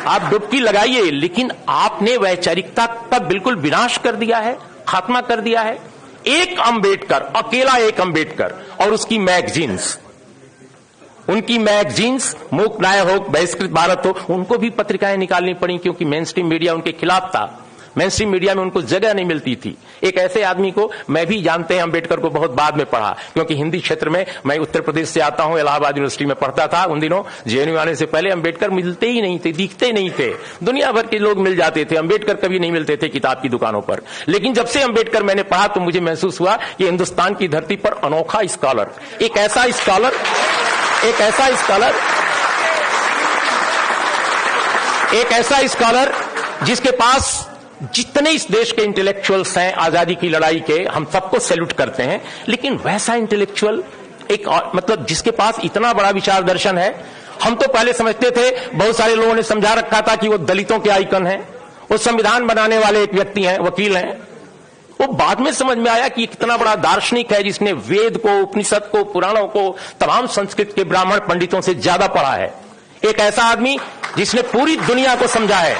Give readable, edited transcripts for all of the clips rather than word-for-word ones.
आप डुबकी लगाइए, लेकिन आपने वैचारिकता का बिल्कुल विनाश कर दिया है, खात्मा कर दिया है। एक अंबेडकर, अकेला एक अंबेडकर और उसकी मैगजीन्स, उनकी मैगजीन्स, मूक न्याय हो, बहिष्कृत भारत हो, उनको भी पत्रिकाएं निकालनी पड़ी क्योंकि मेन स्ट्रीम मीडिया उनके खिलाफ था। मेन स्ट्रीम मीडिया में उनको जगह नहीं मिलती थी। एक ऐसे आदमी को, मैं भी जानते हैं अंबेडकर को बहुत बाद में पढ़ा, क्योंकि हिंदी क्षेत्र में, मैं उत्तर प्रदेश से आता हूं, इलाहाबाद यूनिवर्सिटी में पढ़ता था। उन दिनों जेएनयू आने से पहले अंबेडकर मिलते ही नहीं थे, दिखते नहीं थे। दुनिया भर के लोग मिल जाते थे, अंबेडकर कभी नहीं मिलते थे किताब की दुकानों पर। लेकिन जब से अंबेडकर मैंने पढ़ा तो मुझे महसूस हुआ कि हिंदुस्तान की धरती पर अनोखा स्कॉलर, एक ऐसा स्कॉलर जिसके पास जितने इस देश के इंटेलेक्चुअल्स हैं, आजादी की लड़ाई के, हम सबको सैल्यूट करते हैं, लेकिन वैसा इंटेलेक्चुअल एक मतलब जिसके पास इतना बड़ा विचार दर्शन है। हम तो पहले समझते थे, बहुत सारे लोगों ने समझा रखा था कि वो दलितों के आइकन हैं, वो संविधान बनाने वाले एक व्यक्ति हैं, वकील हैं। वो बाद में समझ में आया कि कितना बड़ा दार्शनिक है जिसने वेद को, उपनिषद को, पुराणों को, तमाम संस्कृत के ब्राह्मण पंडितों से ज्यादा पढ़ा है। एक ऐसा आदमी जिसने पूरी दुनिया को समझा है,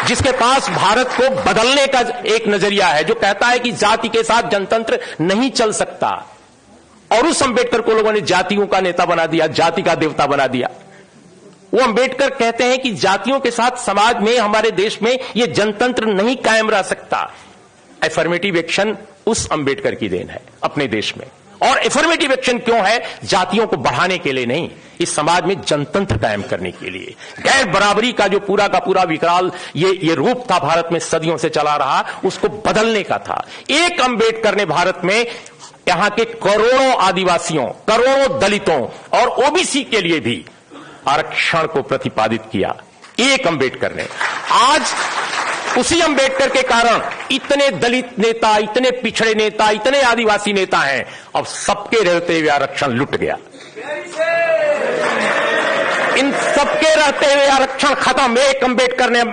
जिसके पास भारत को बदलने का एक नजरिया है, जो कहता है कि जाति के साथ जनतंत्र नहीं चल सकता। और उस अंबेडकर को लोगों ने जातियों का नेता बना दिया, जाति का देवता बना दिया। वो अंबेडकर कहते हैं कि जातियों के साथ समाज में, हमारे देश में यह जनतंत्र नहीं कायम रह सकता। एफर्मेटिव एक्शन उस अंबेडकर की देन है अपने देश में। और एफर्मेटिव एक्शन क्यों है? जातियों को बढ़ाने के लिए नहीं, इस समाज में जनतंत्र कायम करने के लिए। गैर बराबरी का जो पूरा का पूरा विकराल ये रूप था भारत में सदियों से चला रहा, उसको बदलने का था। एक अंबेडकर ने भारत में यहां के करोड़ों आदिवासियों, करोड़ों दलितों और ओबीसी के लिए भी आरक्षण को प्रतिपादित किया। एक अंबेडकर ने। आज उसी अंबेडकर के कारण इतने दलित नेता, इतने पिछड़े नेता, इतने आदिवासी नेता हैं। अब सबके रहते हुए आरक्षण लुट गया। इन सबके रहते हुए आरक्षण खत्म। एक अंबेडकर ने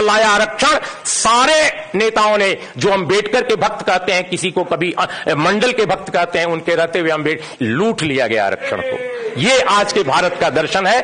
लाया आरक्षण। सारे नेताओं ने, जो अंबेडकर के भक्त कहते हैं, किसी को कभी मंडल के भक्त कहते हैं, उनके रहते हुए लूट लिया गया आरक्षण को। ये आज के भारत का दर्शन है।